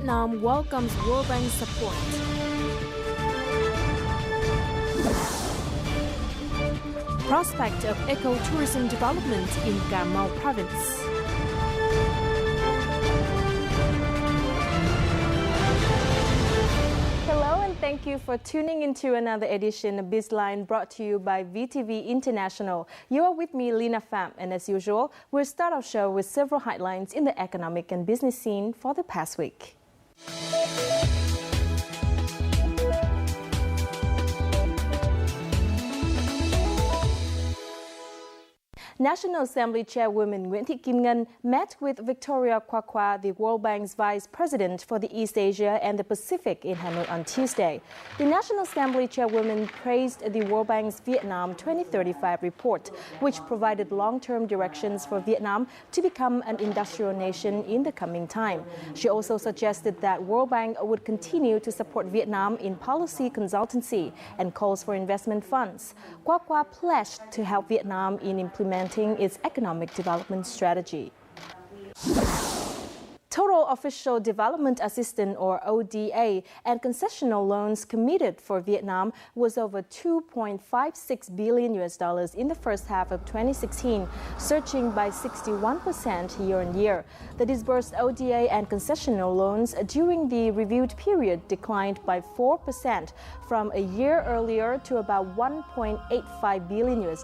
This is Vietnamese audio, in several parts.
Vietnam welcomes World Bank support. Prospect of ecotourism development in Cà Mau province. Hello and thank you for tuning into another edition of Bizline brought to you by VTV International. You are with me, Lina Pham, and as usual, we'll start our show with several headlines in the economic and business scene for the past week. National Assembly Chairwoman Nguyễn Thị Kim Ngân met with Victoria Kwakwa, the World Bank's Vice President for the East Asia and the Pacific in Hanoi on Tuesday. The National Assembly Chairwoman praised the World Bank's Vietnam 2035 report, which provided long-term directions for Vietnam to become an industrial nation in the coming time. She also suggested that World Bank would continue to support Vietnam in policy consultancy and calls for investment funds. Kwakwa pledged to help Vietnam in implementing its economic development strategy. Total Official Development Assistance, or ODA, and concessional loans committed for Vietnam was over $2.56 billion in the first half of 2016, surging by 61% year-on-year. The disbursed ODA and concessional loans during the reviewed period declined by 4% from a year earlier to about $1.85 billion,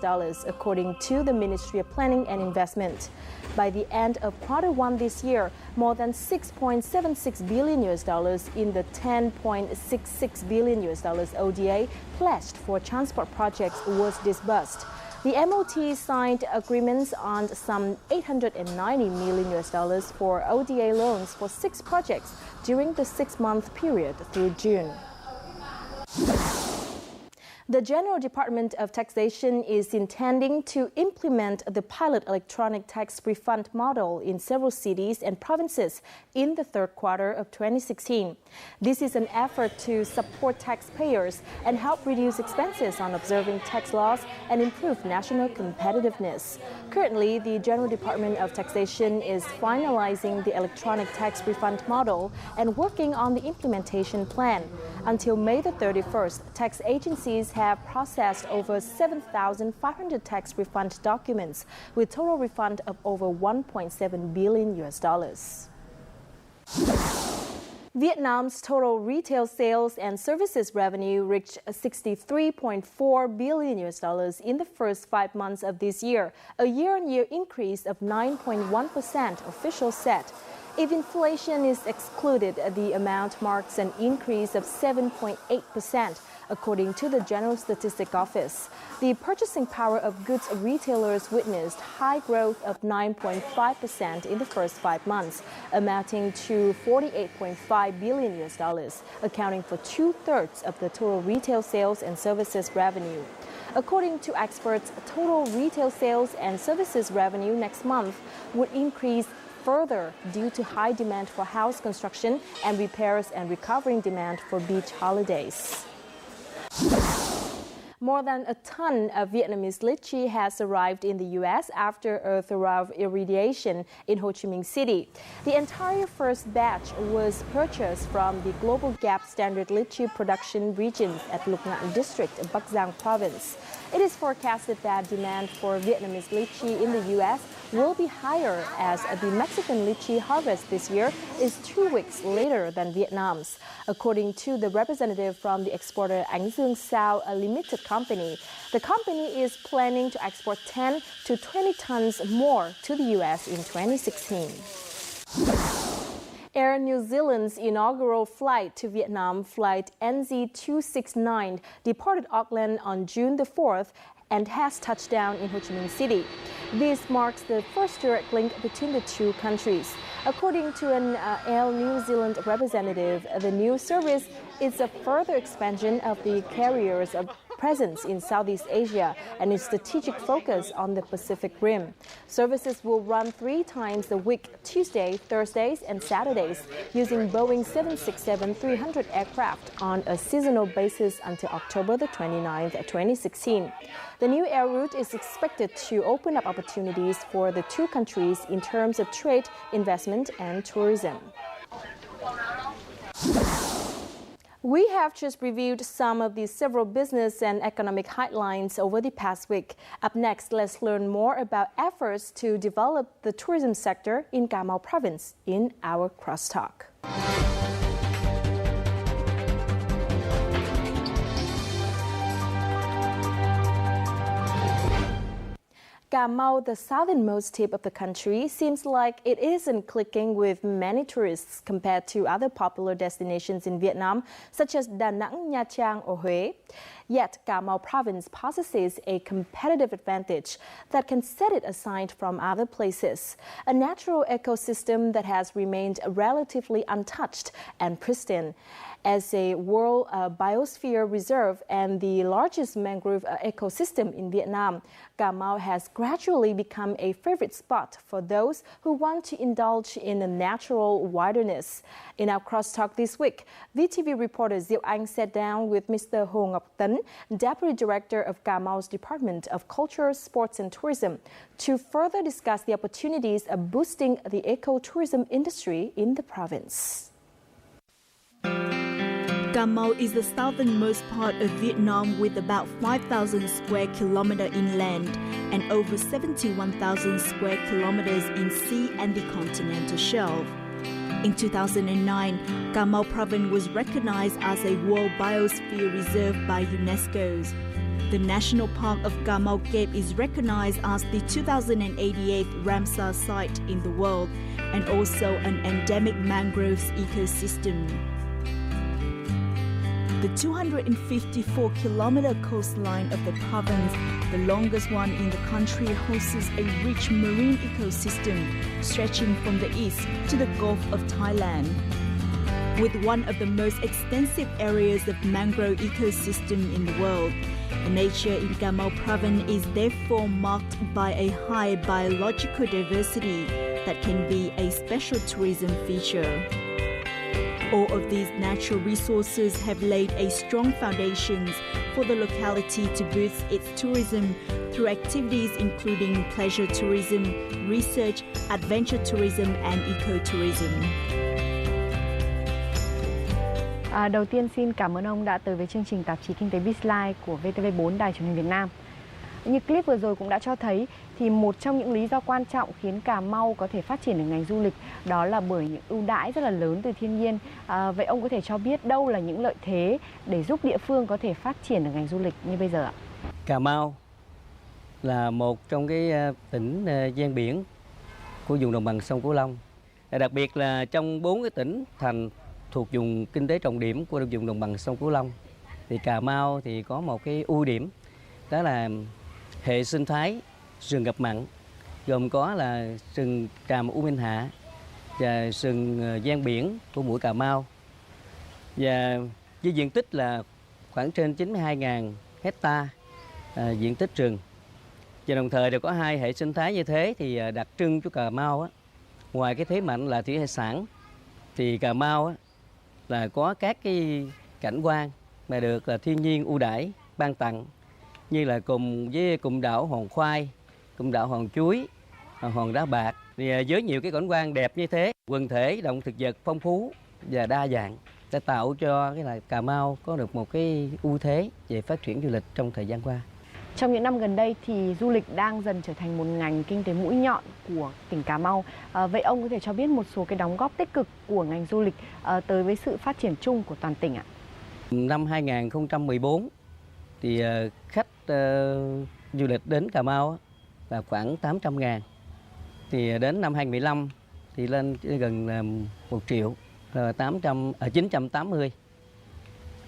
according to the Ministry of Planning and Investment. By the end of Q1 this year, more than $6.76 billion in the $10.66 billion ODA pledged for transport projects was disbursed. The MOT signed agreements on some $890 million for ODA loans for 6 projects during the 6-month period through June. The General Department of Taxation is intending to implement the pilot electronic tax refund model in several cities and provinces in the third quarter of 2016. This is an effort to support taxpayers and help reduce expenses on observing tax laws and improve national competitiveness. Currently, the General Department of Taxation is finalizing the electronic tax refund model and working on the implementation plan. Until May the 31st, tax agencies have processed over 7,500 tax refund documents with total refund of over $1.7 billion. Vietnam's total retail sales and services revenue reached $63.4 billion in the first 5 months of this year, a year-on-year increase of 9.1%, officials said. If inflation is excluded, the amount marks an increase of 7.8%, according to the General Statistics Office. The purchasing power of goods retailers witnessed high growth of 9.5% in the first 5 months, amounting to $48.5 billion, accounting for 2/3 of the total retail sales and services revenue. According to experts, total retail sales and services revenue next month would increase further due to high demand for house construction and repairs and recovering demand for beach holidays. More than a ton of Vietnamese lychee has arrived in the U.S. after a thorough irradiation in Ho Chi Minh City. The entire first batch was purchased from the Global Gap Standard lychee production regions at Lục Ngạn District of Bắc Giang Province. It is forecasted that demand for Vietnamese lychee in the U.S. will be higher as the Mexican lychee harvest this year is 2 weeks later than Vietnam's. According to the representative from the exporter Ánh Dương Sao, a limited company, the company is planning to export 10 to 20 tons more to the U.S. in 2016. Air New Zealand's inaugural flight to Vietnam, flight NZ269, departed Auckland on June the 4th and has touched down in Ho Chi Minh City. This marks the first direct link between the two countries. According to an Air New Zealand representative, the new service is a further expansion of the carrier's presence in Southeast Asia and its strategic focus on the Pacific Rim. Services will run 3 times a week, Tuesday, Thursdays, and Saturdays, using Boeing 767-300 aircraft on a seasonal basis until October the 29th, 2016. The new air route is expected to open up opportunities for the two countries in terms of trade, investment, and tourism. We have just reviewed some of the several business and economic headlines over the past week. Up next, let's learn more about efforts to develop the tourism sector in Cà Mau province in our crosstalk. Cà Mau, the southernmost tip of the country, seems like it isn't clicking with many tourists compared to other popular destinations in Vietnam, such as Da Nang, Nha Trang, or Huế. Yet, Cà Mau province possesses a competitive advantage that can set it aside from other places. A natural ecosystem that has remained relatively untouched and pristine. As a World Biosphere Reserve and the largest mangrove ecosystem in Vietnam, Cà Mau has gradually become a favorite spot for those who want to indulge in a natural wilderness. In our crosstalk this week, VTV reporter Diệu Anh sat down with Mr. Hồ Ngọc Tấn, Deputy Director of Cà Mau's Department of Culture, Sports and Tourism, to further discuss the opportunities of boosting the ecotourism industry in the province. Cà Mau is the southernmost part of Vietnam with about 5,000 square kilometers inland and over 71,000 square kilometers in sea and the continental shelf. In 2009, Cà Mau province was recognized as a World Biosphere Reserve by UNESCO. The National Park of Cà Mau Cape is recognized as the 2088 Ramsar site in the world and also an endemic mangroves ecosystem. The 254-kilometer coastline of the province, the longest one in the country, hosts a rich marine ecosystem stretching from the east to the Gulf of Thailand. With one of the most extensive areas of mangrove ecosystem in the world, the nature in Cà Mau province is therefore marked by a high biological diversity that can be a special tourism feature. All of these natural resources have laid a strong foundations for the locality to boost its tourism through activities including pleasure tourism, research, adventure tourism and ecotourism. Đầu tiên xin cảm ơn ông đã tới với chương trình tạp chí Kinh tế Bizline của VTV4 Đài Truyền hình Việt Nam. Như clip vừa rồi cũng đã cho thấy thì một trong những lý do quan trọng khiến Cà Mau có thể phát triển được ngành du lịch đó là bởi những ưu đãi rất là lớn từ thiên nhiên. Vậy ông có thể cho biết đâu là những lợi thế để giúp địa phương có thể phát triển được ngành du lịch như bây giờ ạ? Cà Mau là một trong cái tỉnh ven biển của vùng đồng bằng sông Cửu Long. Đặc biệt là trong 4 cái tỉnh thành thuộc vùng kinh tế trọng điểm của vùng đồng bằng sông Cửu Long thì Cà Mau thì có một cái ưu điểm đó là hệ sinh thái rừng ngập mặn gồm có là rừng Tràm U Minh Hạ và rừng ven biển của mũi Cà Mau, và với diện tích là khoảng trên 92.000 hecta diện tích rừng, và đồng thời đều có hai hệ sinh thái như thế thì đặc trưng của Cà Mau á, ngoài cái thế mạnh là thủy hải sản thì Cà Mau á, là có các cái cảnh quan mà được là thiên nhiên ưu đãi ban tặng, như là cùng với cụm đảo Hòn Khoai, cụm đảo Hòn Chuối, Hòn Đá Bạc. Thì với nhiều cái cảnh quan đẹp như thế, quần thể động thực vật phong phú và đa dạng đã tạo cho cái là Cà Mau có được một cái ưu thế về phát triển du lịch trong thời gian qua. Trong những năm gần đây thì du lịch đang dần trở thành một ngành kinh tế mũi nhọn của tỉnh Cà Mau. Vậy ông có thể cho biết một số cái đóng góp tích cực của ngành du lịch tới với sự phát triển chung của toàn tỉnh ạ? Năm 2014 thì khách du lịch đến Cà Mau là khoảng 800.000. Thì đến năm 2015 thì lên gần 1 triệu, là 980.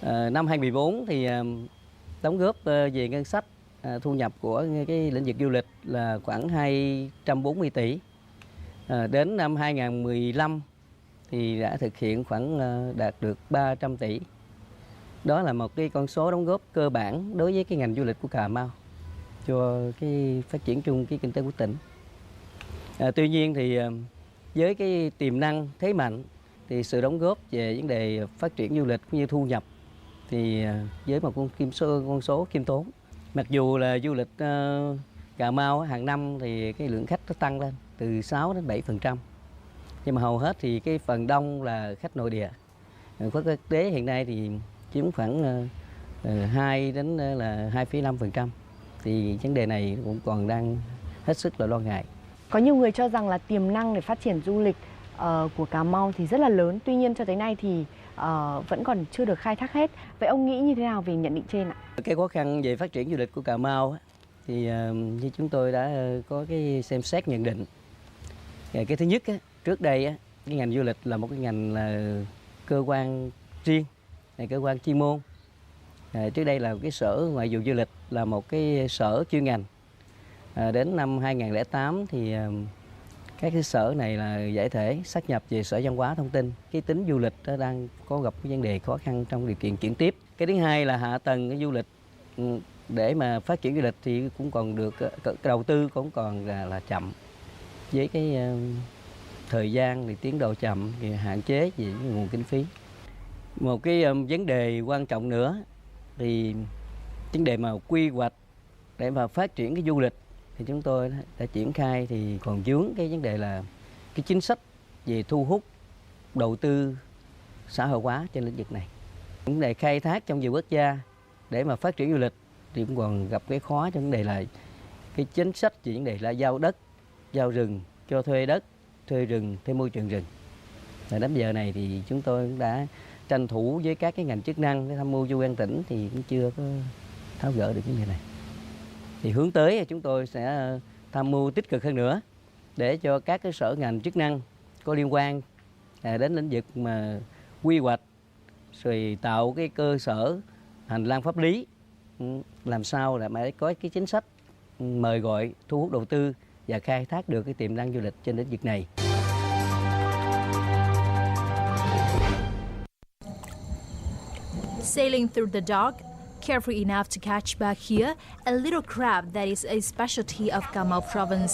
Năm 2014 thì đóng góp về ngân sách thu nhập của cái lĩnh vực du lịch là khoảng 240 tỷ. Đến năm 2015 thì đã thực hiện khoảng đạt được 300 tỷ. Đó là một cái con số đóng góp cơ bản đối với cái ngành du lịch của Cà Mau cho cái phát triển chung cái kinh tế của tỉnh. Tuy nhiên thì với cái tiềm năng thế mạnh thì sự đóng góp về vấn đề phát triển du lịch cũng như thu nhập thì với một con số khiêm tốn. Mặc dù là du lịch Cà Mau hàng năm thì cái lượng khách nó tăng lên từ 6 đến 7%. Nhưng mà hầu hết thì cái phần đông là khách nội địa. Khách quốc tế hiện nay thì chiếm khoảng 2 đến là 2,5%. Thì vấn đề này cũng còn đang hết sức là lo ngại. Có nhiều người cho rằng là tiềm năng để phát triển du lịch của Cà Mau thì rất là lớn. Tuy nhiên cho tới nay thì vẫn còn chưa được khai thác hết. Vậy ông nghĩ như thế nào về nhận định trên ạ? Cái khó khăn về phát triển du lịch của Cà Mau thì như chúng tôi đã có cái xem xét nhận định. Cái thứ nhất, trước đây cái ngành du lịch là một cái ngành là cơ quan riêng, cơ quan chuyên môn. Trước đây là cái sở ngoại vụ du lịch là một cái sở chuyên ngành. Đến năm 2008 thì các cái sở này là giải thể sát nhập về Sở Văn hóa Thông tin. Cái tính du lịch nó đang có gặp cái vấn đề khó khăn trong điều kiện chuyển tiếp. Cái thứ hai là hạ tầng cái du lịch, để mà phát triển du lịch thì cũng còn được đầu tư cũng còn là chậm, với cái thời gian thì tiến độ chậm thì hạn chế về nguồn kinh phí. Một cái vấn đề quan trọng nữa thì vấn đề mà quy hoạch để mà phát triển cái du lịch thì chúng tôi đã triển khai thì còn vướng cái vấn đề là cái chính sách về thu hút đầu tư xã hội hóa trên lĩnh vực này. Vấn đề khai thác trong vườn quốc gia để mà phát triển du lịch thì cũng còn gặp cái khó trong vấn đề là cái chính sách về vấn đề là giao đất, giao rừng, cho thuê đất, thuê rừng, thuê môi trường rừng. Và đến giờ này thì chúng tôi cũng đã tranh thủ với các cái ngành chức năng để tham mưu cho Ban tỉnh thì cũng chưa có tháo gỡ được vấn đề này. Thì hướng tới chúng tôi sẽ tham mưu tích cực hơn nữa để cho các cái sở ngành chức năng có liên quan đến lĩnh vực mà quy hoạch, rồi tạo cái cơ sở hành lang pháp lý, làm sao là phải có cái chính sách mời gọi thu hút đầu tư và khai thác được cái tiềm năng du lịch trên lĩnh vực này. Sailing through the dock, carefree enough to catch back here a little crab that is a specialty of Cà Mau province.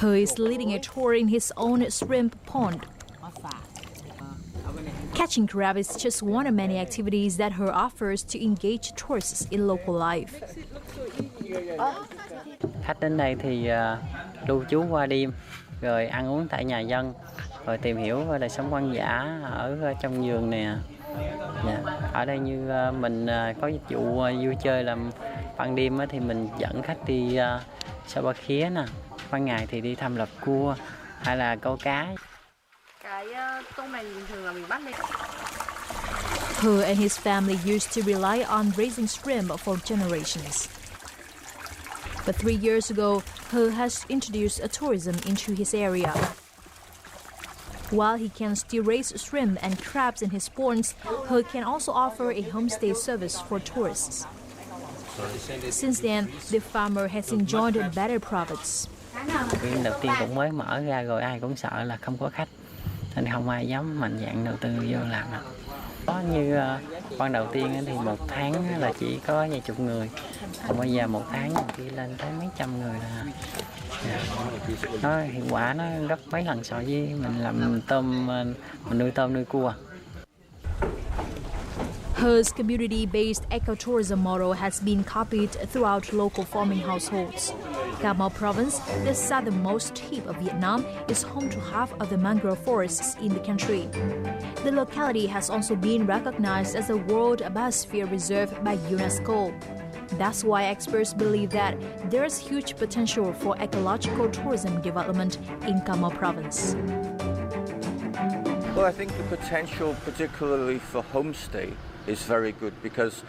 He is leading a tour in his own shrimp pond. Catching crab is just one of many activities that he offers to engage tourists in local life. Khách đến đây thì lưu trú qua đêm, rồi ăn uống tại nhà dân, rồi tìm hiểu đời sống hoang dã ở trong vườn nè. Ở đây như mình có dịch vụ vui chơi, làm ban đêm thì mình dẫn khách đi sa ba khía nè, ban ngày thì đi thăm lợp cua hay là câu cá. Cái tôm này bình thường là mình bắt lên. He and his family used to rely on raising shrimp for generations. But 3 years ago, he has introduced a tourism into his area. While he can still raise shrimp and crabs in his ponds, he can also offer a homestay service for tourists. Since then, the farmer has enjoyed better profits. Cái đầu tiên cũng mới mở ra rồi ai cũng sợ là không có khách, nên không ai dám mạnh dạn đầu tư vô làm đâu. Có như ban đầu tiên thì một tháng là chỉ có vài chục người, còn bây giờ một tháng chỉ lên tới mấy trăm người là nó hiệu quả nó gấp mấy lần so với mình làm tôm, mình nuôi tôm nuôi cua. His community-based ecotourism model has been copied throughout local farming households. Cà Mau province, the southernmost tip of Vietnam, is home to half of the mangrove forests in the country. The locality has also been recognized as a World Biosphere Reserve by UNESCO. That's why experts believe that there is huge potential for ecological tourism development in Cà Mau province. Well, I think the potential, particularly for homestay, is very good because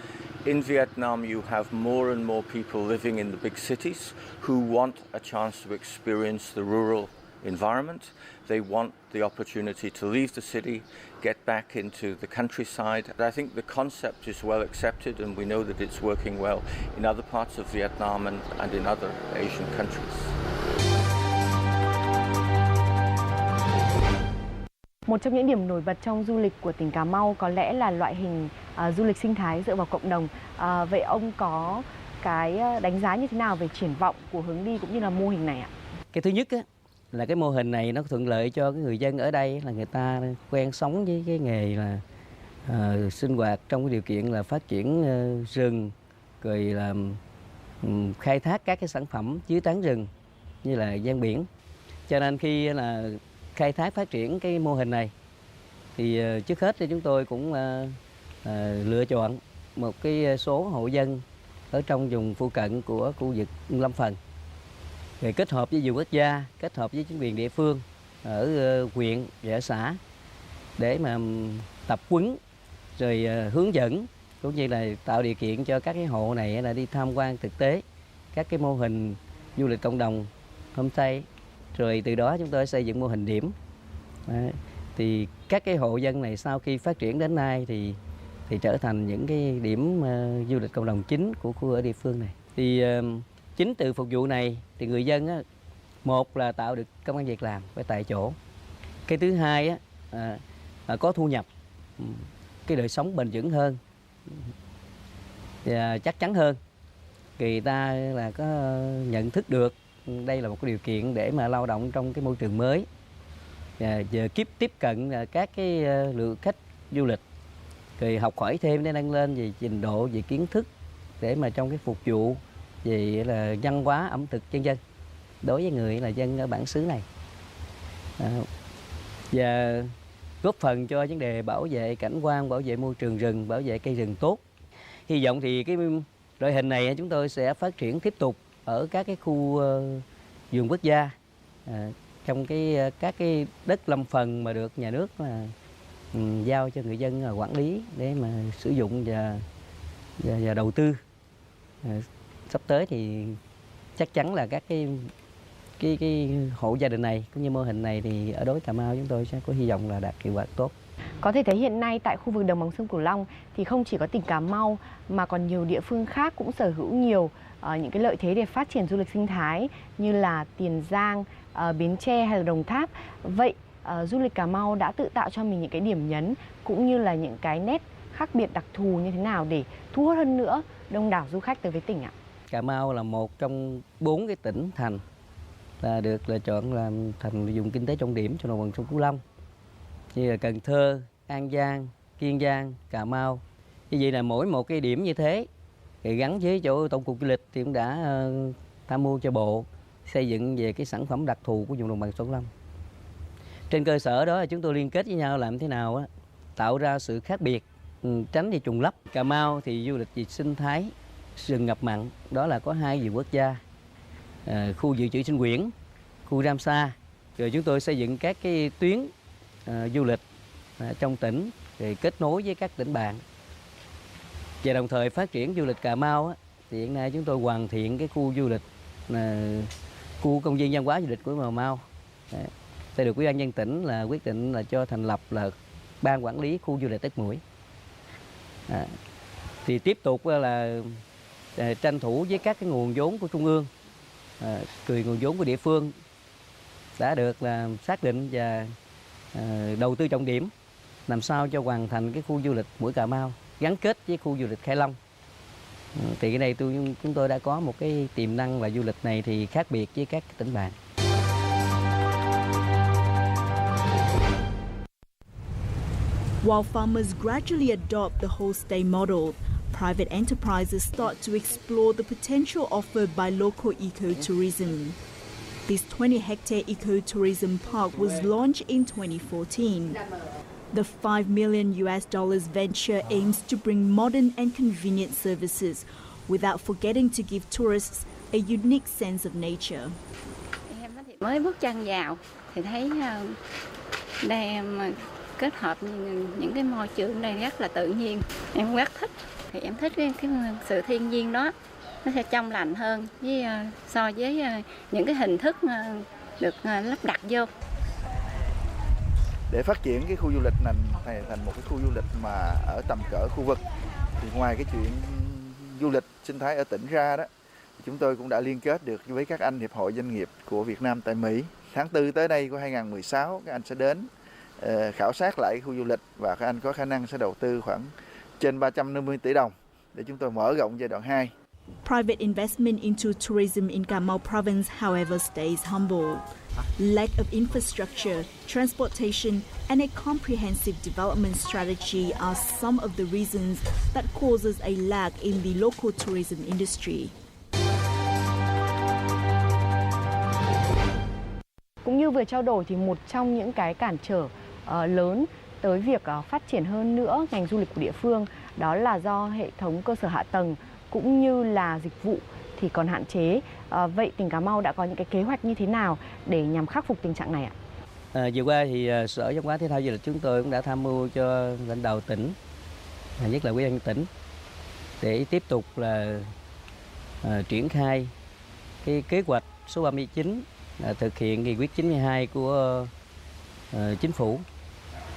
in Vietnam you have more and more people living in the big cities who want a chance to experience the rural environment. They want the opportunity to leave the city, get back into the countryside. I think the concept is well accepted and we know that it's working well in other parts of Vietnam and in other Asian countries. Một trong những điểm nổi bật trong du lịch của tỉnh Cà Mau có lẽ là loại hình du lịch sinh thái dựa vào cộng đồng. Vậy ông có cái đánh giá như thế nào về triển vọng của hướng đi cũng như là mô hình này ạ? Cái thứ nhất là cái mô hình này nó thuận lợi cho cái người dân ở đây, là người ta quen sống với cái nghề là sinh hoạt trong cái điều kiện là phát triển rừng, rồi là khai thác các cái sản phẩm dưới tán rừng như là ven biển. Cho nên khi là khai thác phát triển cái mô hình này thì trước hết thì chúng tôi cũng lựa chọn một cái số hộ dân ở trong vùng phụ cận của khu vực lâm phần, rồi kết hợp với vườn quốc gia, kết hợp với chính quyền địa phương ở huyện và ở xã để mà tập huấn rồi hướng dẫn, cũng như là tạo điều kiện cho các cái hộ này là đi tham quan thực tế các cái mô hình du lịch cộng đồng homestay, rồi từ đó chúng tôi xây dựng mô hình điểm. Đấy. Thì các cái hộ dân này sau khi phát triển đến nay thì trở thành những cái điểm du lịch cộng đồng chính của khu ở địa phương này. Thì chính từ phục vụ này thì người dân á, một là tạo được công ăn việc làm ở tại chỗ, cái thứ hai á, có thu nhập, cái đời sống bền vững hơn và chắc chắn hơn. Người ta là có nhận thức được đây là một cái điều kiện để mà lao động trong cái môi trường mới và giờ tiếp cận các cái lượng khách du lịch, rồi học hỏi thêm để nâng lên về trình độ, về kiến thức để mà trong cái phục vụ về là văn hóa ẩm thực dân dân đối với người là dân ở bản xứ này, và góp phần cho vấn đề bảo vệ cảnh quan, bảo vệ môi trường rừng, bảo vệ cây rừng tốt. Hy vọng thì cái đội hình này chúng tôi sẽ phát triển tiếp tục ở các cái khu vườn quốc gia, trong các cái đất lâm phần mà được nhà nước giao cho người dân quản lý để mà sử dụng và đầu tư. Sắp tới thì chắc chắn là các cái hộ gia đình này cũng như mô hình này thì ở đối Cà Mau chúng tôi sẽ có hy vọng là đạt hiệu quả tốt. Có thể thấy hiện nay tại khu vực đồng bằng sông Cửu Long thì không chỉ có tỉnh Cà Mau mà còn nhiều địa phương khác cũng sở hữu nhiều những cái lợi thế để phát triển du lịch sinh thái như là Tiền Giang, Bến Tre hay là Đồng Tháp. Vậy du lịch Cà Mau đã tự tạo cho mình những cái điểm nhấn cũng như là những cái nét khác biệt đặc thù như thế nào để thu hút hơn nữa đông đảo du khách tới với tỉnh ạ? Cà Mau là một trong 4 cái tỉnh thành là được lựa chọn làm thành vùng kinh tế trọng điểm cho đồng bằng sông Cửu Long, như là Cần Thơ, An Giang, Kiên Giang, Cà Mau. Như vậy là mỗi một cái điểm như thế thì gắn với chỗ tổng cục du lịch thì cũng đã tham mưu cho bộ xây dựng về cái sản phẩm đặc thù của vùng đồng bằng sông Cửu Long. Trên cơ sở đó chúng tôi liên kết với nhau làm thế nào đó, tạo ra sự khác biệt, tránh đi trùng lắp. Cà Mau thì du lịch về sinh thái, rừng ngập mặn, đó là có 2 vườn quốc gia, khu dự trữ sinh quyển, khu Ramsar. Rồi chúng tôi xây dựng các cái tuyến du lịch trong tỉnh rồi kết nối với các tỉnh bạn. Và đồng thời phát triển du lịch Cà Mau thì hiện nay chúng tôi hoàn thiện cái khu du lịch khu công viên văn hóa du lịch của Cà Mau. Sẽ được Ủy ban nhân dân tỉnh là quyết định là cho thành lập là ban quản lý khu du lịch Đất Mũi. Thì tiếp tục là tranh thủ với các cái nguồn vốn của trung ương, nguồn vốn của địa phương đã được là xác định và đầu tư trọng điểm làm sao cho hoàn thành cái khu du lịch Mũi Cà Mau gắn kết với khu du lịch Khai Long. Thì cái này chúng tôi đã có một cái tiềm năng là du lịch này thì khác biệt với các tỉnh bạn. While farmers gradually adopt the homestay model, private enterprises start to explore the potential offered by local ecotourism. This 20-hectare ecotourism park was launched in 2014. The $5 million venture aims to bring modern and convenient services without forgetting to give tourists a unique sense of nature. Mới bước chân vào thì thấy đây kết hợp những cái môi trường này rất là tự nhiên, em rất thích. Thì em thích cái sự thiên nhiên đó, nó sẽ trong lành hơn với so với những cái hình thức được lắp đặt vô. Để phát triển cái khu du lịch này thành một cái khu du lịch mà ở tầm cỡ khu vực thì ngoài cái chuyện du lịch sinh thái ở tỉnh ra đó, chúng tôi cũng đã liên kết được với các anh hiệp hội doanh nghiệp của Việt Nam tại Mỹ. Tháng 4 tới đây của 2016 các anh sẽ đến khảo sát lại khu du lịch và các anh có khả năng sẽ đầu tư khoảng trên 350 tỷ đồng để chúng tôi mở rộng giai đoạn 2. Private investment into tourism in Cà Mau province, however, stays humble. Lack of infrastructure, transportation, and a comprehensive development strategy are some of the reasons that causes a lag in the local tourism industry. Cũng như vừa trao đổi thì một trong những cái cản trở lớn tới việc phát triển hơn nữa ngành du lịch của địa phương đó là do hệ thống cơ sở hạ tầng cũng như là dịch vụ thì còn hạn chế. Vậy tỉnh Cà Mau đã có những cái kế hoạch như thế nào để nhằm khắc phục tình trạng này ạ? Vừa qua thì Sở Văn hóa Thể thao Du lịch chúng tôi cũng đã tham mưu cho lãnh đạo tỉnh, nhất là Ủy ban nhân tỉnh, để tiếp tục là triển khai cái kế hoạch số 39 thực hiện nghị quyết 92 của chính phủ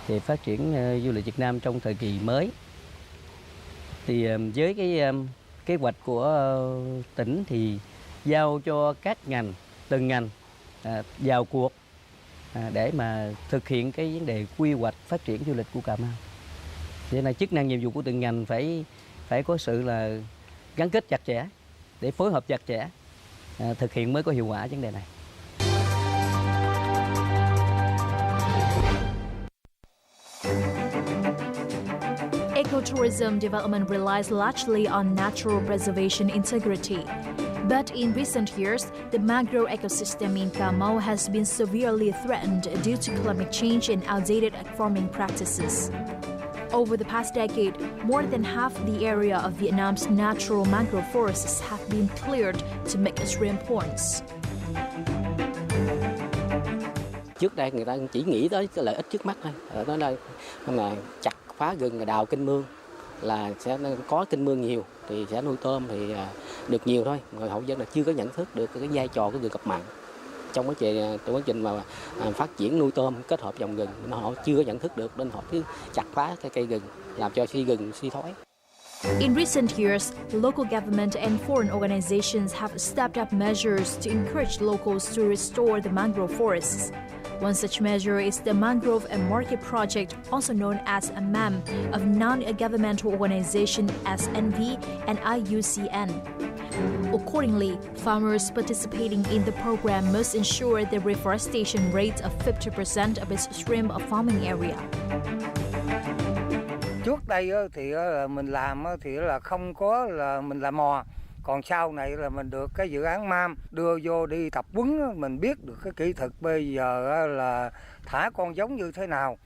về phát triển du lịch Việt Nam trong thời kỳ mới. Thì với cái kế hoạch của tỉnh thì giao cho các ngành, từng ngành vào cuộc để mà thực hiện cái vấn đề quy hoạch phát triển du lịch của Cà Mau. Vậy là chức năng nhiệm vụ của từng ngành phải có sự là gắn kết chặt chẽ để phối hợp chặt chẽ thực hiện mới có hiệu quả vấn đề này. Ecotourism development relies largely on natural preservation integrity. But in recent years, the mangrove ecosystem in Cà Mau has been severely threatened due to climate change and outdated farming practices. Over the past decade, more than half the area of Vietnam's natural mangrove forests have been cleared to make extreme points. Trước đây người ta chỉ nghĩ tới cái lợi ích trước mắt thôi, đó là chặt phá rừng, đào kênh mương là sẽ có kênh mương nhiều thì sẽ nuôi tôm thì được nhiều thôi. Người hậu dân là chưa có nhận thức được cái vai trò của rừng ngập mặn trong quá trình mà phát triển nuôi tôm kết hợp trồng rừng, họ chưa có nhận thức được nên họ cứ chặt phá cái cây rừng làm cho rừng suy thoái. In recent years, local government and foreign organizations have stepped up measures to encourage locals to restore the mangrove forests. One such measure is the Mangrove and Market Project, also known as a MAM, of non-governmental organization SNV and IUCN. Accordingly, farmers participating in the program must ensure the reforestation rate of 50% of its stream of farming area. Trước đây thì mình làm thì là không có là mình làm mò. Còn sau này là mình được cái dự án MAM đưa vô đi tập huấn, mình biết được cái kỹ thuật bây giờ là thả con giống như thế nào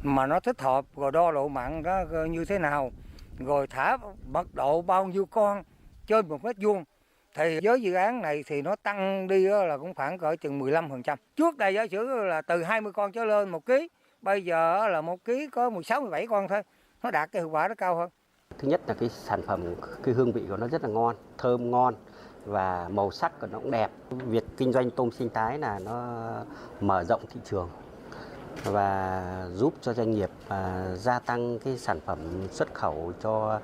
mà nó thích hợp, rồi đo độ mặn đó như thế nào, rồi thả mật độ bao nhiêu con trên 1 mét vuông. Thì với dự án này thì nó tăng đi là cũng khoảng cỡ chừng 15%. Trước đây giả sử là từ 20 con trở lên 1 ký, bây giờ là 1 ký có 16-17 con thôi, nó đạt cái hiệu quả nó cao hơn. Thứ nhất là cái sản phẩm, cái hương vị của nó rất là ngon, thơm ngon và màu sắc của nó cũng đẹp. Việc kinh doanh tôm sinh thái là nó mở rộng thị trường và giúp cho doanh nghiệp gia tăng cái sản phẩm xuất khẩu cho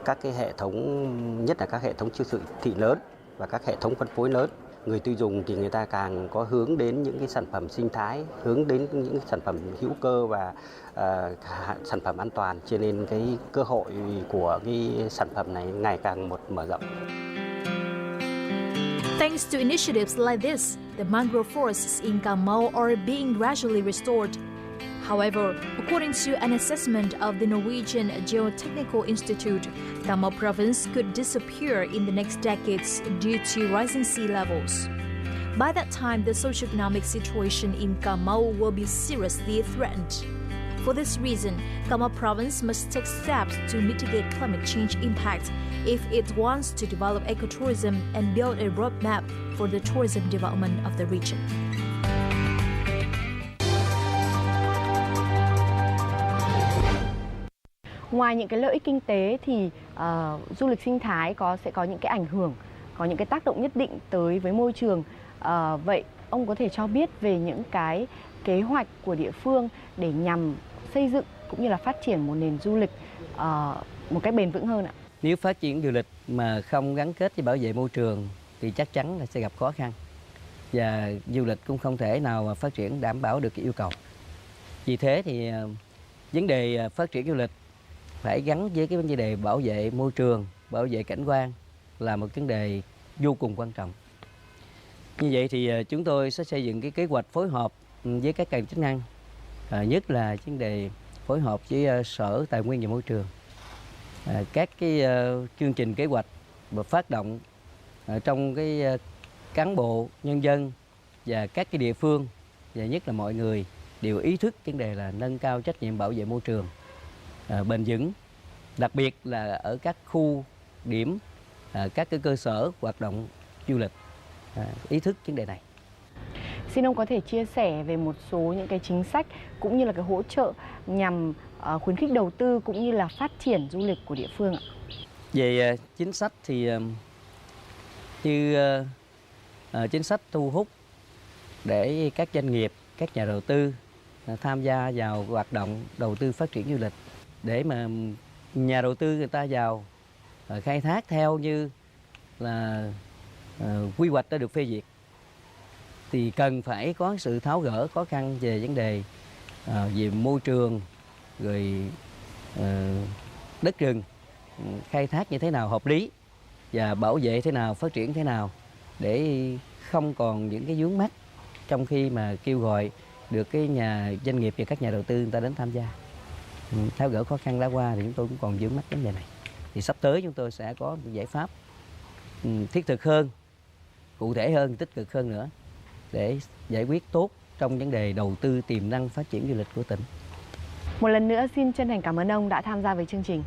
các cái hệ thống, nhất là các hệ thống siêu thị lớn và các hệ thống phân phối lớn. Người tiêu dùng thì người ta càng có hướng đến những cái sản phẩm sinh thái, hướng đến những sản phẩm hữu cơ và sản phẩm an toàn, cho nên cái cơ hội của cái sản phẩm này ngày càng mở rộng. Thanks to initiatives like this, the mangrove forests in Cà Mau are being gradually restored. However, according to an assessment of the Norwegian Geotechnical Institute, Cà Mau province could disappear in the next decades due to rising sea levels. By that time, the socioeconomic situation in Cà Mau will be seriously threatened. For this reason, Cà Mau province must take steps to mitigate climate change impact if it wants to develop ecotourism and build a roadmap for the tourism development of the region. Ngoài những cái lợi ích kinh tế thì du lịch sinh thái sẽ có những cái ảnh hưởng, có những cái tác động nhất định tới với môi trường. Vậy ông có thể cho biết về những cái kế hoạch của địa phương để nhằm xây dựng cũng như là phát triển một nền du lịch một cách bền vững hơn ạ? Nếu phát triển du lịch mà không gắn kết với bảo vệ môi trường thì chắc chắn là sẽ gặp khó khăn. Và du lịch cũng không thể nào mà phát triển đảm bảo được cái yêu cầu. Vì thế thì vấn đề phát triển du lịch phải gắn với cái vấn đề bảo vệ môi trường, bảo vệ cảnh quan là một vấn đề vô cùng quan trọng. Như vậy thì chúng tôi sẽ xây dựng cái kế hoạch phối hợp với các ngành chức năng, nhất là vấn đề phối hợp với Sở Tài nguyên và Môi trường, các cái chương trình kế hoạch và phát động trong cái cán bộ, nhân dân và các cái địa phương và nhất là mọi người đều ý thức vấn đề là nâng cao trách nhiệm bảo vệ môi trường bền vững, đặc biệt là ở các khu điểm, các cái cơ sở hoạt động du lịch, ý thức vấn đề này. Xin ông có thể chia sẻ về một số những cái chính sách cũng như là cái hỗ trợ nhằm khuyến khích đầu tư cũng như là phát triển du lịch của địa phương ạ? Về chính sách thì như chính sách thu hút để các doanh nghiệp, các nhà đầu tư tham gia vào hoạt động đầu tư phát triển du lịch, để mà nhà đầu tư người ta vào khai thác theo như là quy hoạch đã được phê duyệt, thì cần phải có sự tháo gỡ khó khăn về vấn đề về môi trường, rồi đất rừng, khai thác như thế nào hợp lý và bảo vệ thế nào, phát triển thế nào để không còn những cái vướng mắc trong khi mà kêu gọi được cái nhà doanh nghiệp và các nhà đầu tư người ta đến tham gia. Tháo gỡ khó khăn đã qua thì chúng tôi cũng còn vướng mắc vấn đề này. Thì sắp tới chúng tôi sẽ có một giải pháp thiết thực hơn, cụ thể hơn, tích cực hơn nữa để giải quyết tốt trong vấn đề đầu tư tiềm năng phát triển du lịch của tỉnh. Một lần nữa xin chân thành cảm ơn ông đã tham gia với chương trình.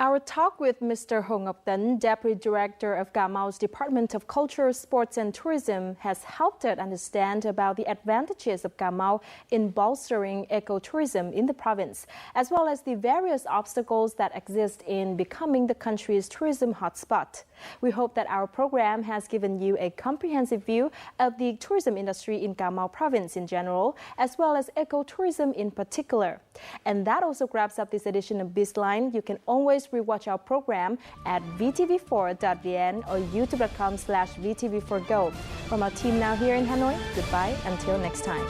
Our talk with Mr. Hồ Ngọc Tấn, Deputy Director of Cà Mau's Department of Culture, Sports and Tourism, has helped us understand about the advantages of Cà Mau in bolstering ecotourism in the province, as well as the various obstacles that exist in becoming the country's tourism hotspot. We hope that our program has given you a comprehensive view of the tourism industry in Cà Mau province in general, as well as ecotourism in particular. And that also wraps up this edition of Bizline. You can always rewatch our program at vtv4.vn or youtube.com/vtv4go. From our team now here in Hanoi, goodbye until next time.